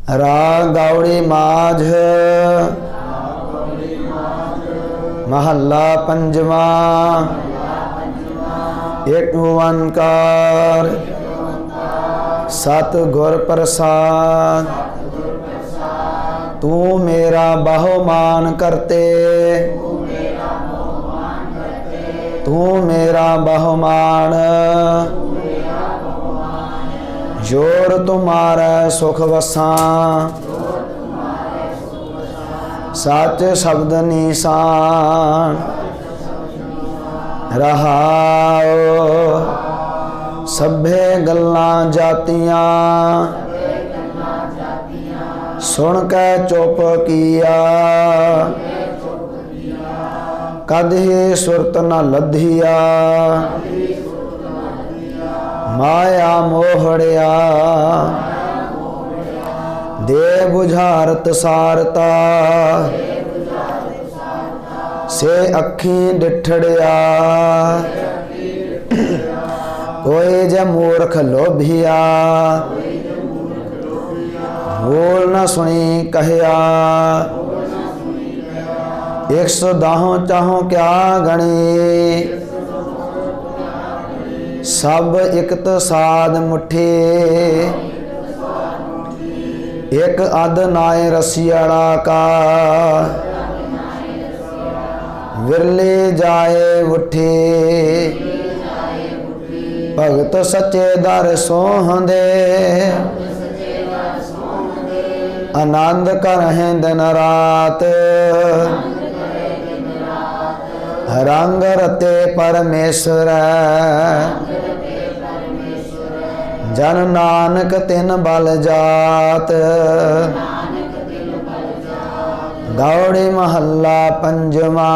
राग गावड़ी माझ महला पंजवा। एक ओंकार सतगुर प्रसाद। तू मेरा बहुमान करते, तू मेरा बहुमान। जोर तुम्हारा सुख वसा, सच शब्द निशान। रहाओ सभे गल्लां जातियां, सुन के चुप किया। कद ही सुरत न लधिया, माया मोहड़िया। दे बुझारत सारता, से अखी डिठड़िया। कोई ज मूर्ख लोभिया, बोल न सुनी कहया। 110 चाहो क्या गणी, सब इकत साध मुठी। एक अध नाय रसियाड़ा का, विरले जाए उठे। भगत सच्चे दर सोहंदे, आनंद करहें दिन रात। रंग रते परमेश्वर, जन नानक तिन बल जात। गौड़ी महला पंजवा।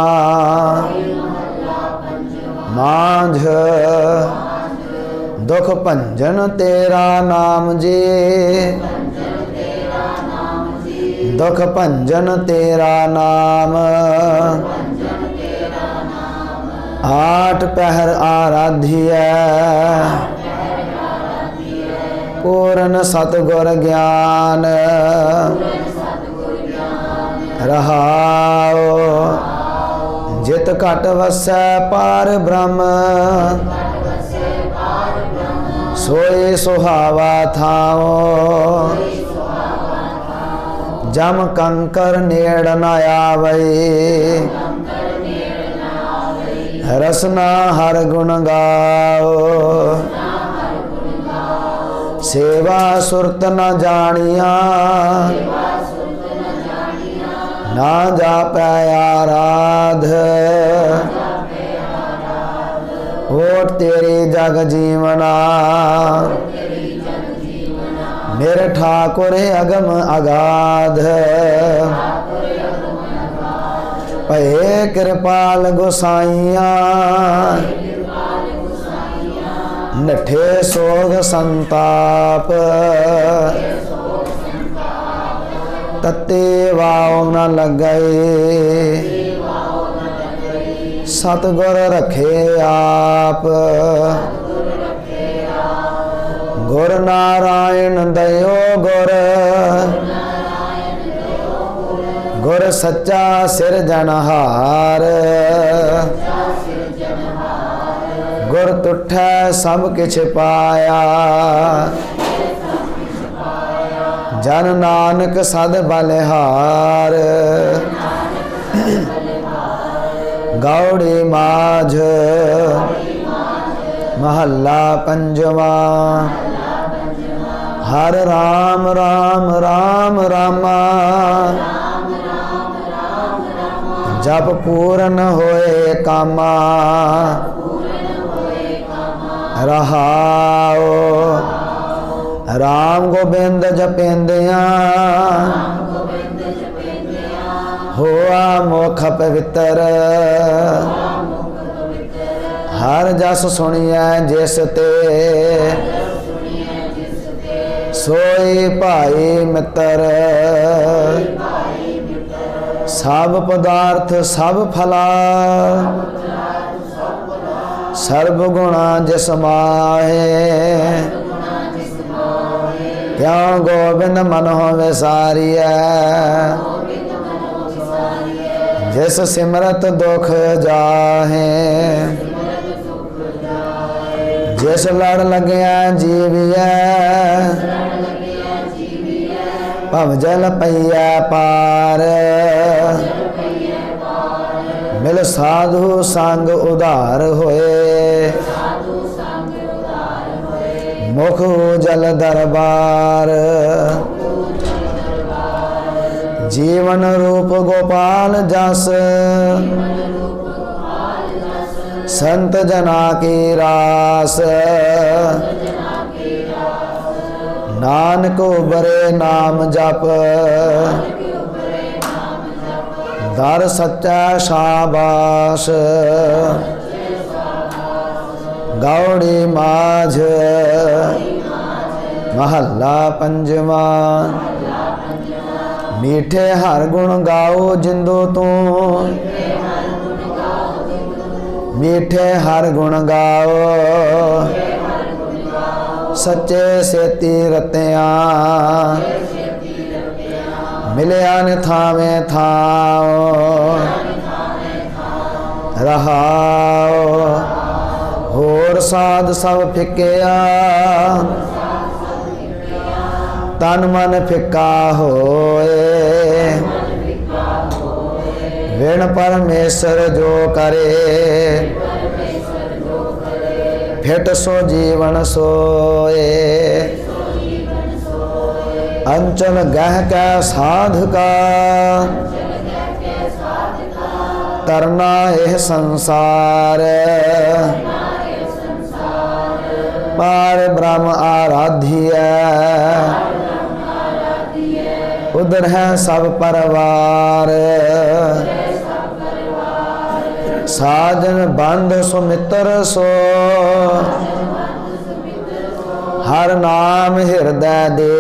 माझ दुख भंजन तेरा नाम जी, दुख भंजन तेरा नाम। 8 पहर आराध्य, पूर्ण सतगुर ज्ञान। रहाओ जित घट वसै पार ब्रह्म, सोए सुहावा थाओ। जम कंकर नेड़ न आवै, रसना हर गुण गाओ। सेवा सुरत न जानिया, ना जापै आराध। होठ तेरी जग जीवना, मेरे ठाकुर अगम अगाध। भये कृपाल गोसाइया, नठे सोग संताप। तत्ते वाव न लगई, सतगुर रखे आप। गुर नारायण दयो गुर, गुर सच्चा सिरजनहार। गुर तुठै सब किछ पाया, जन नानक सद बलिहार। गौड़ी माझ महला पंजवा। हर राम राम राम रामा, जप पूरन होए कामा। रहाओ राम गोबिंद जपेंदिया, होआ मुख पवित्र। हर जस सुनिया जिस ते, सोई भाई मित्र। सब पदार्थ सब फला, सर्व गुणा जिस माहे। क्यों गोविंद मनो विसारिया, जिस सिमरत दुख जाहे, जिस लड़ लगिया जीविया, भव जल पईया पार, मिल साधु संग उधार होए, मुख जल दरबार, जीवन रूप गोपाल जस, संत जना की रास, नानक उबरे नाम जप, दर सच्चा शाबाश, गौड़ी माझ महला पंजवा। मीठे हर गुण गाओ जिंदो तू, मीठे हर गुण गाओ, सच्चे सेती रतिया, मिलिया ने थावे थाओ, रहाओ होर साध सब फिकिया, तन मन फिक्का होए, विण परमेश्वर जो करे, फिट सो जीवन सोए, अंचल गह कै साध का, तरना एह संसार, पार ब्रह्म आराध्य, उधर है सब परिवार, साजन बंध सुमित्र सो, हर नाम हृदय दे,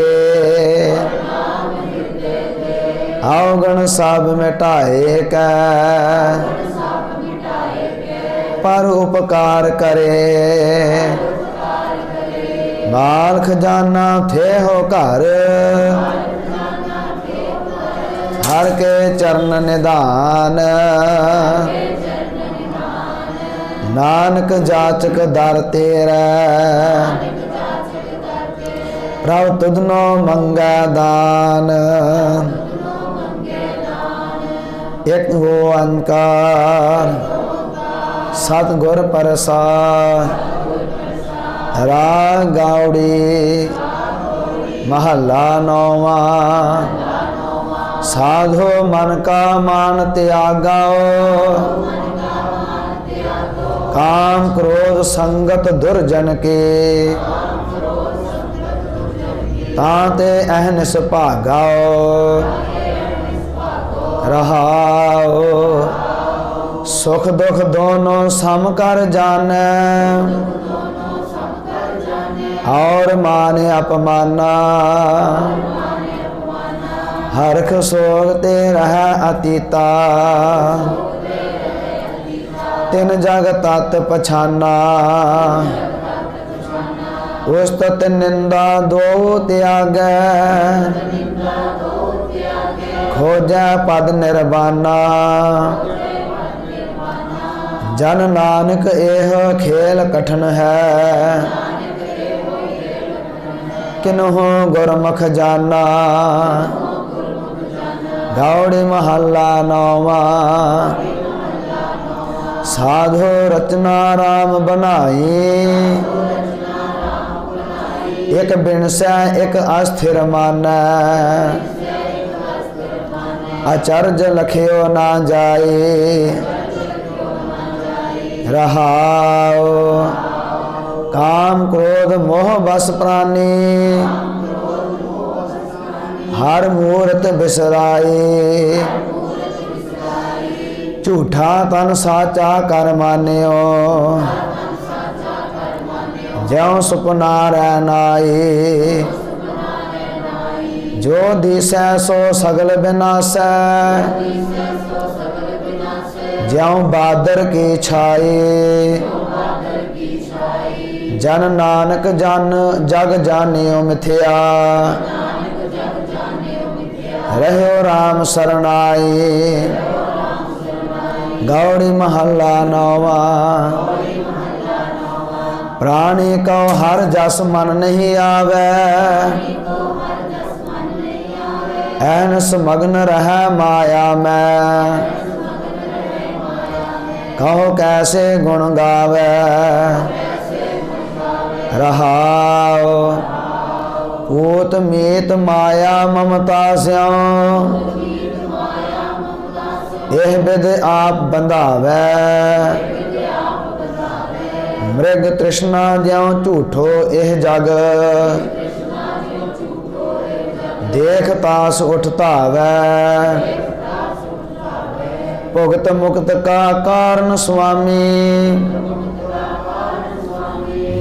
अवगुण सब मिटाए कै, पर उपकार करे, बाल खजाना थे हो घर, हर के चरण निधान, नानक जाचक दर तेरा, प्रभु तुधनो मंगै दान, एक ओंकार सतगुर प्रसाद। राग गाउड़ी महला नौवा। साधो मन का मान त्यागाओ, काम क्रोध संगत दुर्जन के, ताते अहनिस भागाओ, रहाओ सुख दुख दोनों सम कर जाने, और मान अपमाना, हरख सोग ते रह अतीता, तिन जग तत् पछाना, उस्तत निंदा दो त्यागै, खोजै पद निर्वाणा, जन नानक एह खेल कठिन है, किन्हु गुरमुख जाना। गौड़ी महला नौवा। साधो रचना राम बनाई, एक बिनसै एक अस्थिर मानै, अचर्ज लखियो ना जाए, रहाओ काम क्रोध मोह बस प्राणी, हर मूरत बिसराए, झूठा तन साचा कर मान्यो, ज्यों सुपना रैन आए, जो दिसै सो सगल विनाशै, ज्यों बादर की छाए, जन नानक जन जग जानियो मिथ्या रहो राम शरणाई। गौड़ी महला नौवा। प्राणी को हर जस मन नहीं आवे ऐनस मग्न रह माया में। कहो कैसे गुण गावे रहाओ पूत मीत माया ममता स्यों। यह विध आप बंधावे मृग तृष्णा ज्यों झूठो यह जग। देख तास उठतावे भुगत मुक्त का कारण स्वामी।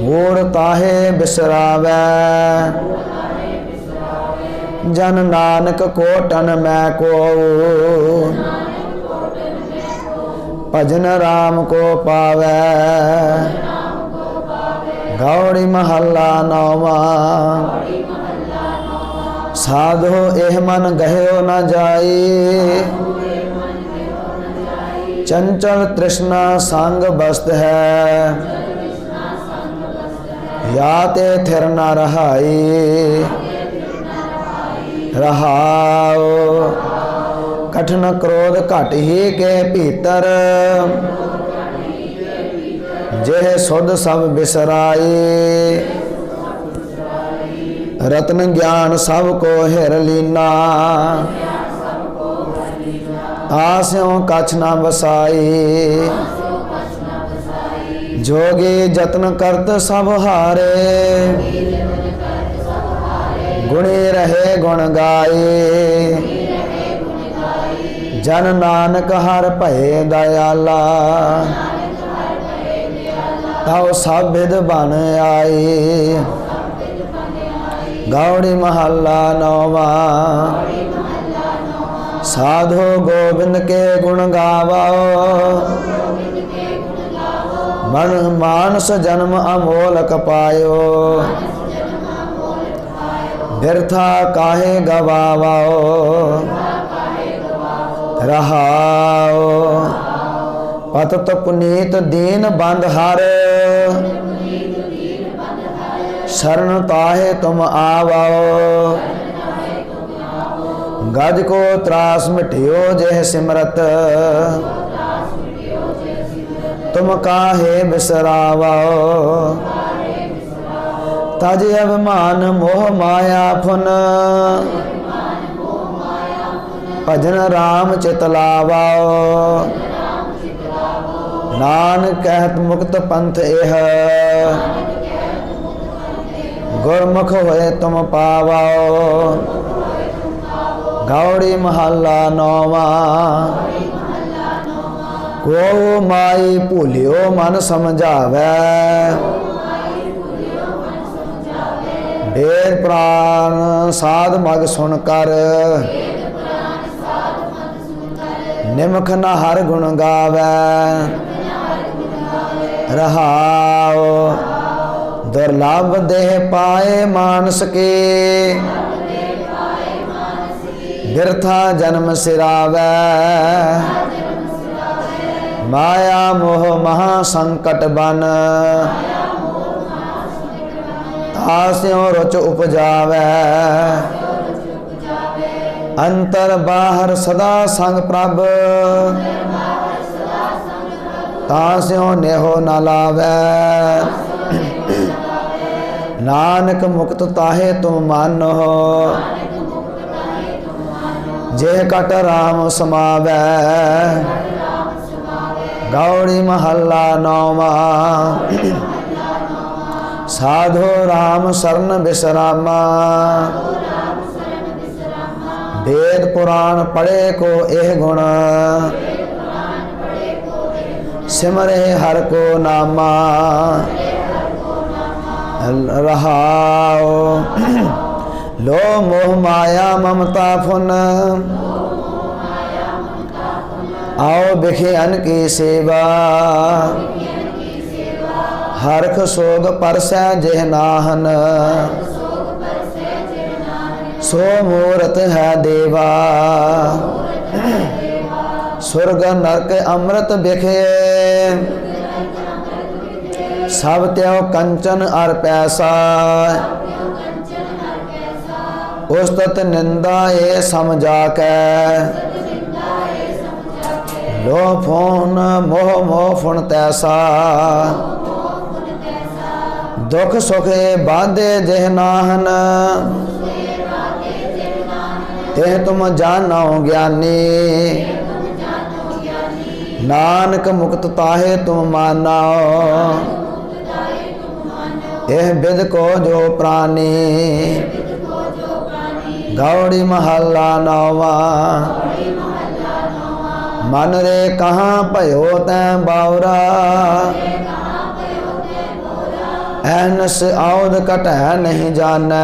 मूढ़ ताहे बिसरावे जन नानक कोटन मैं को। भजन राम को पावे। गौड़ी महला नौवा। साधो एह मन गह्यो न जाई चंचल तृष्णा संग बस्त है। या ते थिर न रहाई रहाओ। कठिन क्रोध घट ही के भीतर जेह सुध सब बिसराई। रत्न ज्ञान सब को हिर लीना आस्यों कछ न बसाई। जोगी जतन करत सब हारे गुणी रहे गुण गाए। जन नानक हर भये दयाला ताओ सब विध बन आए। गौड़ी महला नौवा। साधो गोविंद के गुण गावो मन मानस जन्म अमोलक पायो। व्यर्था काहे गवाओ रहाओ। पतत पुनीत दीन बंद हर शरण ताहे तुम आवो। गज को त्रास मिटियो जह सिमरत तुम काहे बिसरावो। तज अभिमान मोह माया फुन भजन राम चित लावाओ। नानक कहत मुक्त पंथ एह गुरमुख होए तुम पावाओ। गौड़ी महला नौवा। को माई भूलियो मन समझावे वेद प्राण साध मग सुनकर। निमख न हर गुण गावे रहाओ। दुर्लभ देह पाए मानस के बिरथा जन्म सिरावे। माया मोह महा संकट बन तास्यों रुच उपजावे। अंतर बाहर सदा संग प्रभ तास्यों नेहो न लावे। नानक मुक्त ताहे तुम मानो जे कट राम समावे। गौड़ी महला नौवा। साधो राम शरण विश्रामा वेद पुराण पढ़े को एह गुण सिमरे हर को नामा रहाओ। लो मोह माया ममता फुन आओ बिखे अन की सेवा। हरख सोग परसै जेह नाहन सो मूरत है देवा सुरग नरक अमृत बिखे सब त्यो कंचन अर पैसा उस्तत निंदा ये समझा के लो फोन मोह मोह फुन तैसा दुख सुख बाधे जेह नाहन तेह तुम जानो ज्ञानी नानक मुक्त ताहे तुम मानो एह बिद को जो प्राणी गौड़ी महला नौवा मन रे कहाँ भयो तै बावरा ऐनस औद कटै नहीं जानै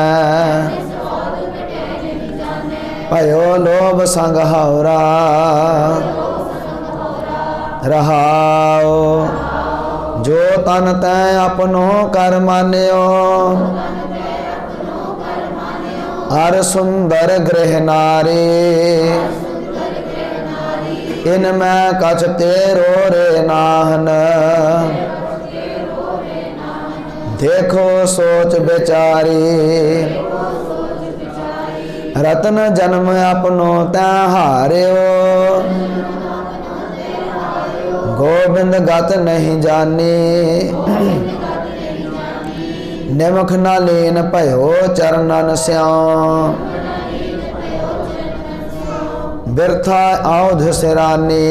भयो लोभ संग हौरा रहाओ जो तन तै अपनो कर मान्यो अर सुंदर गृह नारी इनमें कछ तेरो रे नाहन देखो सोच बेचारी रतन जन्म अपनो तै हार्यो गोबिंद गत नहीं जानी निमख न लीन भयो चरणन स्याम बिरथा औध सिरानी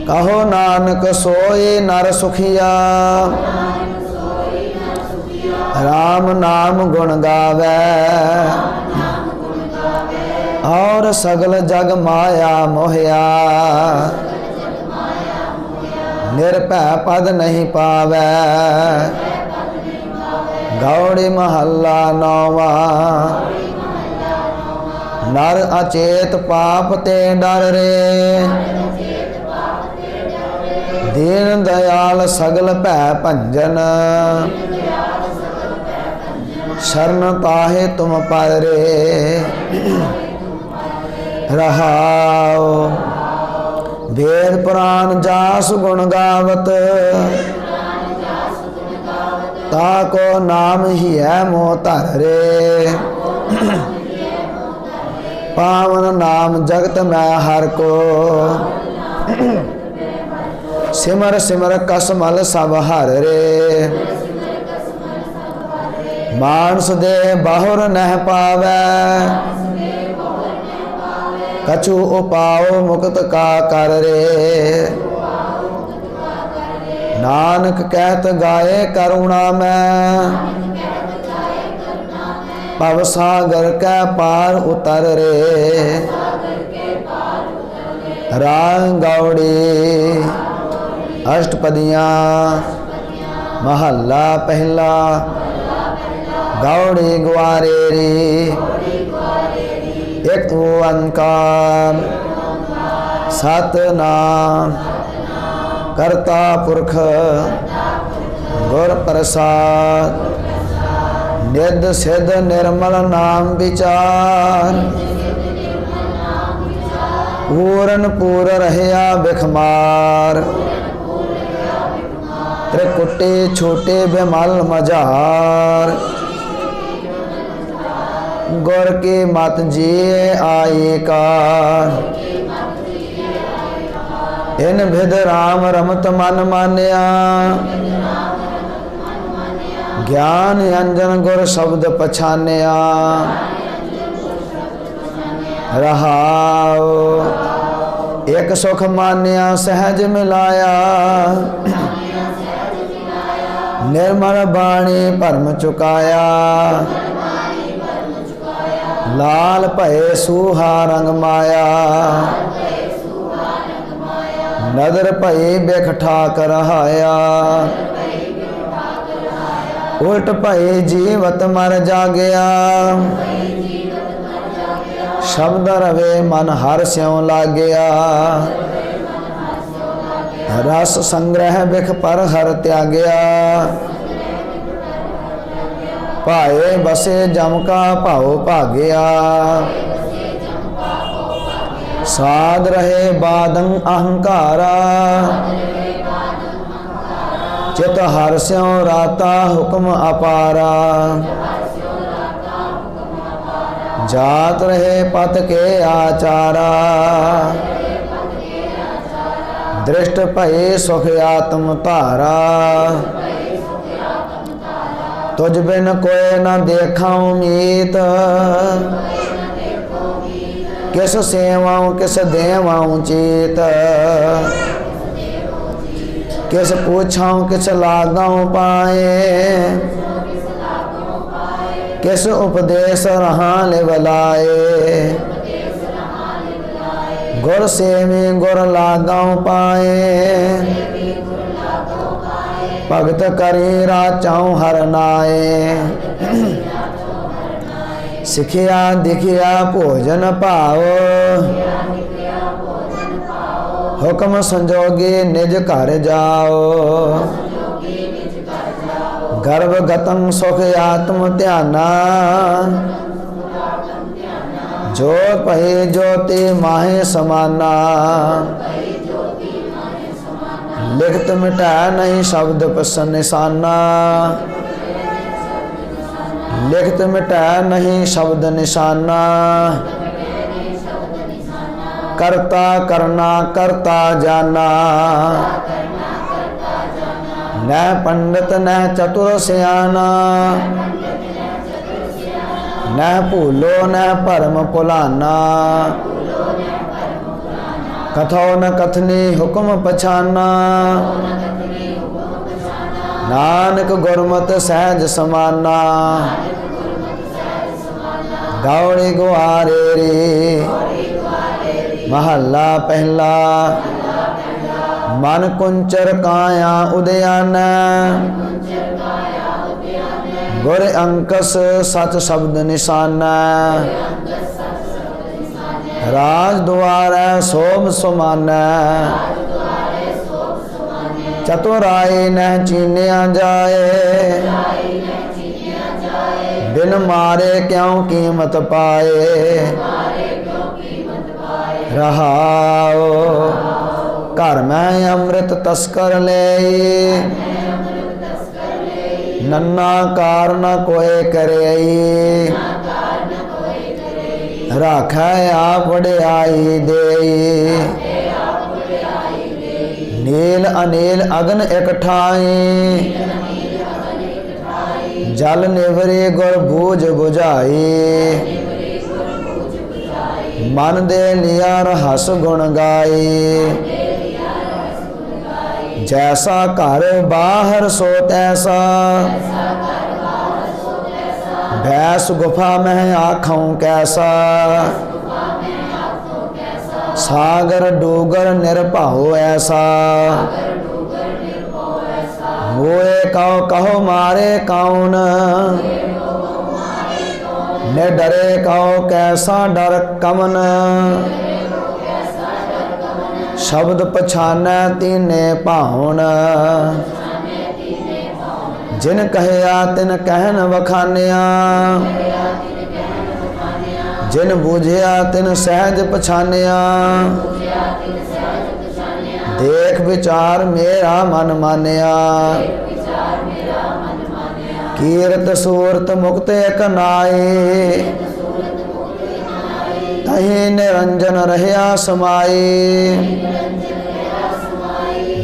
कहो नानक सोई नर सुखिया राम नाम गुण गावे और सगल जग माया मोहया निरभय पद नहीं पावे गौड़ी महला नौवा नर अचेत पाप ते डर रे दीन दयाल सगल भै भंजन शरण ताहे तुम पर रे रहाओ वेद पुराण जास गुण गावत ताको नाम ही है मोह धर रे पावन नाम जगत मैं हर को सिमर सिमर कसमल सब हर रे मानस दे बाहुर नह पावै कछु उपाओ मुक्त का कर रे नानक कहत गाए करुणा में भव सागर के पार उतर रे राग गौड़ी अष्टपदियाँ महला पहला गौड़ी ग्वारेरी एक ओंकार सतनाम करता पुरख गुर प्रसाद निध सिद्ध निर्मल नाम विचार पूरन पूर रहया बिखमार त्रिकुटे छोटे बेमल मजार गुर के मत जिए आए कार इन भिद राम रमत मन मान्या ज्ञान अंजन गुर शब्द पछान्या रहाओ एक सुख मान्या सहज मिलाया निर्मल बाणी भरम चुकाया लाल भय सूहा रंग माया नदर भय बिख ठाक रहाया उल्ट भय जीवत मर जागया शब्द रवे मन हर स्यों लागया रस संग्रह बिख पर हर त्यागया, पाए बसे जम का भाव भाग्या। साध रहे बादं अहंकारा, चित हर स्यों राता हुक्म अपारा। जात रहे पथ के आचारा, दृष्ट भये सुख आत्म धारा। तुझ बिन कोय न देखाऊं मीत, किस सेवाऊं किस देवाऊं चीत। किस पूछाऊं किस लागाऊं पाए, किस उपदेश रहा लिवलाए। गुर सेवी गुर लागाऊं पाए, भगत करी राचाऊं हर नाए। सिखिया दिखिया भोजन पाओ, हुक्म संजोगे निज घर जाओ। गर्भ गतं सुख आत्म ध्याना, जोत पहे ज्योति माहे समाना। लिखत मिटा नहीं शब्द पस निशाना, लिखत मिटा नहीं शब्द निशाना। करता करना करता जाना, न पंडित न चतुर सियाना। न भूलो न भरम भुलाना, कथो न कथनी हुक्म पछाना। नानक गुरमत सहज समाना, गौड़ी गुआरे रे। महला पहला, मन कुंचर काया उदयान। गुर अंकस सच शब्द निशाना, राज द्वार शोभ सुमाना। चतुराई न चीनिया जाए, बिन मारे क्यों कीमत पाए। रहाओ घर में अमृत तस्कर ले, नन्ना कार न कोई करे। राखै आप वड्याई दे, नील अनील अग्न एक ठाई। जल निवरे गुर बूझ बुझाई, मन दे लिया रहस गुण गाए। जैसा घर बाहर सो तैसा, भैंस गुफा में आँखों कैसा। सागर डूगर निर्भव ऐसा, मोए कहो कहो मारे कौन। ने डरे कहो कैसा डर कमन, शब्द पछानै तीने पाहुन। जिन कहया तिन कहन वखानिया, जिन बूझिया तिन सहज पछानिया। देख विचार मेरा मन मानिया, कीरत सूरत मुक्त एक नाई। तहीं निरंजन रहया समाई,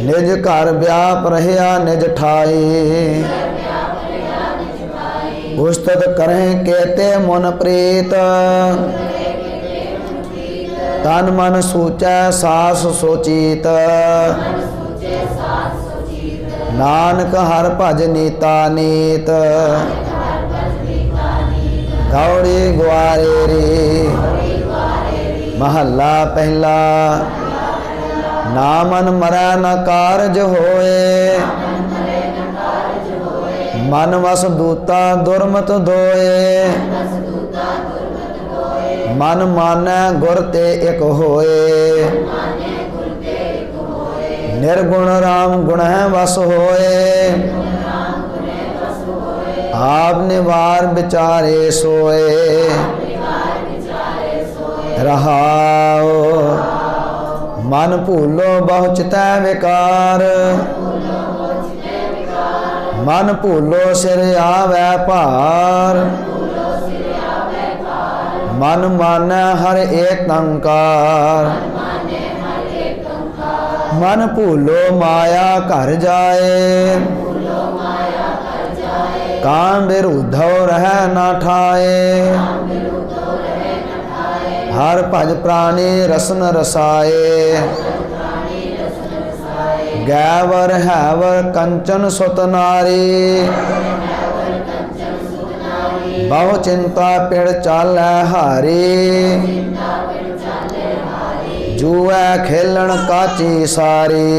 निज घर व्याप रहया निज ठाई। उस्तत करें केते मन प्रीत, तन मन सूचै सास सोचीत। नानक हर भज नीता नीत, गौड़ी ग्वारे रे। महला पहला, ना मन मरै न कारज होए। मन वस दूता दुर्मत दोए। मन मानै गुर ते एक होए। निर्गुण राम गुण है वस होए, आप निवार विचारे सोए। रहाओ मन भूलो बहु चितै विकार, मन भूलो सिर आवे भार। मन मानै हर एक अंकार, मन भूलो माया घर जाए। काम विरुद्धो रह न ठाए, हर भज प्राणी रसन रसाए। गैवर हैवर कंचन सुत नारी, बहु चिंता पिड़ चालै हारी। जुए खेलन काची सारी,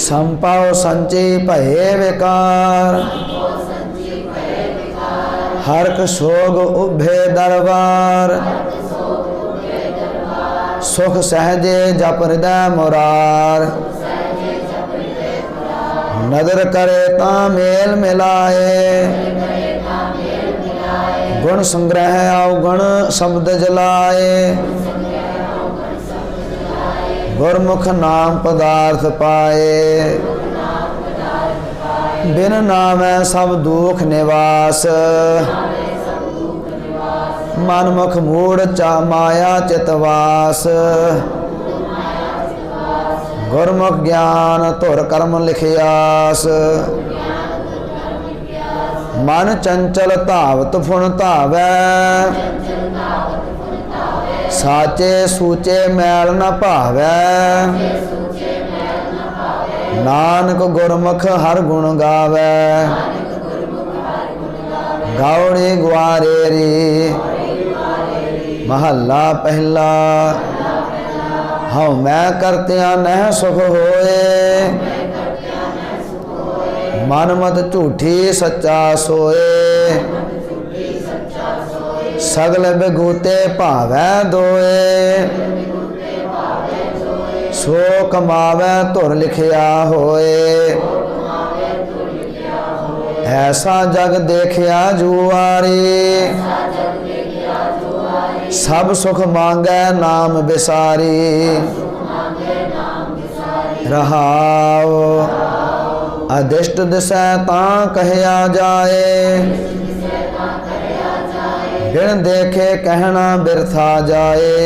संपाओ संची भये विकार। हरक सोग उभे दरबार, सुख सहजे जप हृदय मुरार। नदर करे ता मेल मिलाए, गुण संग्रह अवगुण शब्द जलाए। गुरमुख नाम पदार्थ पाए, बिन नामै सब दुख निवास। मनमुख मूढ़ चा माया चितवास, गुरमुख ज्ञान धुर कर्म लिखियास। मन चंचल धावत फुन धावै, साचे सूचे मैल न भावै। नानक गुरमुख हर गुण गावै, गौड़ी ग्वारेरी। महला पहला। हऊँ मैं करतिया नह सुख होए, मन मत झूठी सच्चा सोए। सगल बिगूते भावै दोए, सो कमावै धुर लिखिया होए। ऐसा जग देखिया जुआरी, सब सुख मांगै नाम बिसारी। रहाओ अदिष्ट दिसै तां कहया जाए, बिन देखे कहना बिरथा जाए।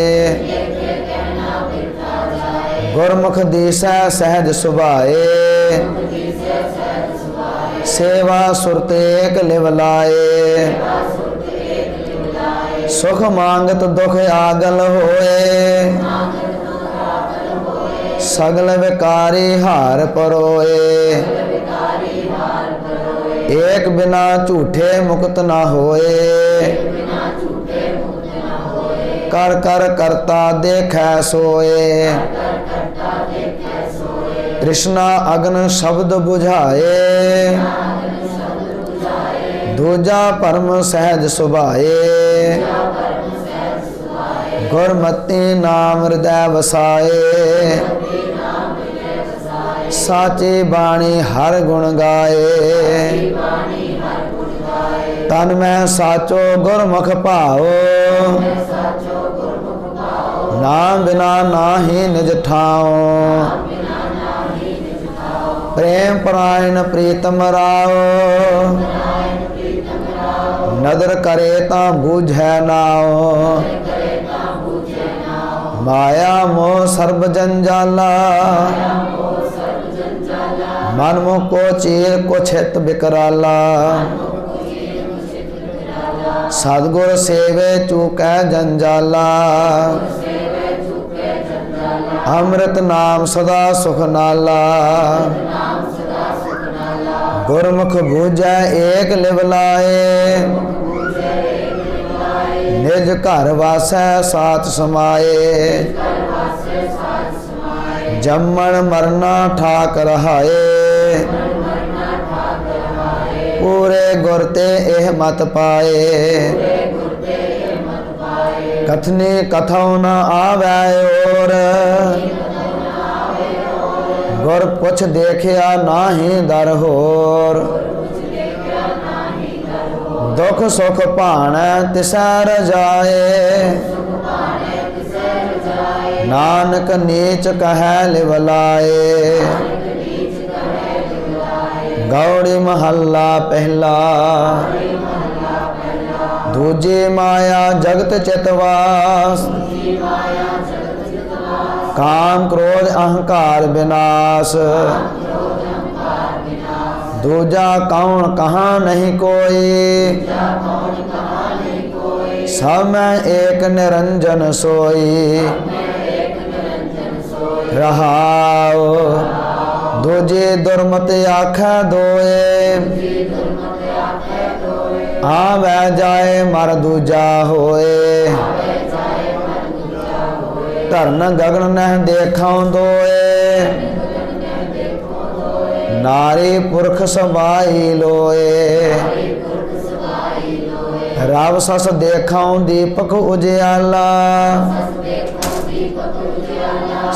गुरमुख दिसै सहज सुभाए, सेवा सुरत एक लिव लाए। सुख मांगत दुख आगल होए, सगल विकारी हार परोए। एक बिना झूठे मुक्त न होए, कर कर करता देखै सोए। तृष्णा अग्न शब्द बुझाए, दूजा परम सहज सुभाए। गुरमति नाम हृदय वसाए, साची बाणी हर गुण गाए। तन में साचो गुरमुख भाओ, नाम बिना नाहि निज ठाओ। प्रेम परायण प्रीतम राओ, नदर करे ता बूझै नाओ। माया मोह सर्ब जंजाला, मन मुख को चीर को छित बिकराला। सतगुर सेवे चूकै जंजाला, अमृत नाम सदा सुख नाला। गुरमुख बूझै एक लिव लाए, निज घर वासै साथ समाए। जम्मन मरना ठाक रहाए, पूरे गुर ते एह मत पाए। कथनी कथौ न आवै और, गुर पुछ देखिया नाहि दर होर दुख सुख भाणै तिसै रजाए नानक नीच कहै लिवलाए गौड़ी महला पहला दूजी माया जगत चितवास काम क्रोध अहंकार विनाश दूजा कौन कहाँ नहीं कोई सब में एक निरंजन सोई रहाओ दूजे दुर्मत आखै दोए आवे जाए मर दूजा होए धरन गगन नह देखौं दोए नारी पुरख सबाई लोए रब सस देखौं दीपक उजियाला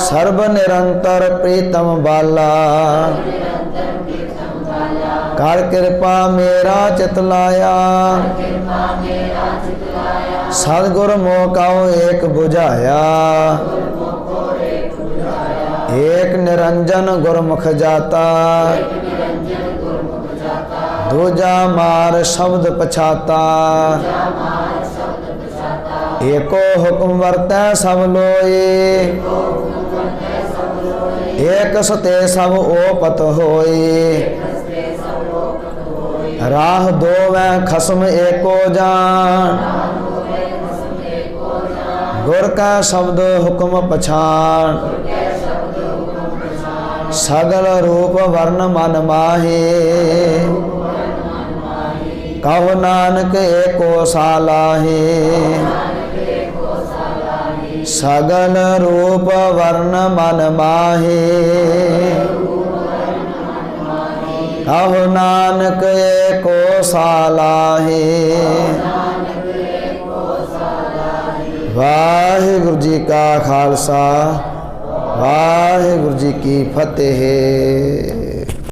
सर्ब निरंतर प्रीतम बाला कर कृपा मेरा चित लाया सदगुर मोकाओ एक बुझाया एक निरंजन गुरमुख जाता दूजा मार शब्द पछाता एको हुक्म वर्तै सब लोई एक सते सब ओपत होई राह दो वै खसम एको जान गुर का शब्द हुक्म पछान सगल रूप वर्ण मन माहे कहो नानक एको सालाहे सगल रूप वर्ण मन माहे कहो नानक एको सालाहे वाहिगुरु जी का खालसा वाहिगुरु जी की फतेह।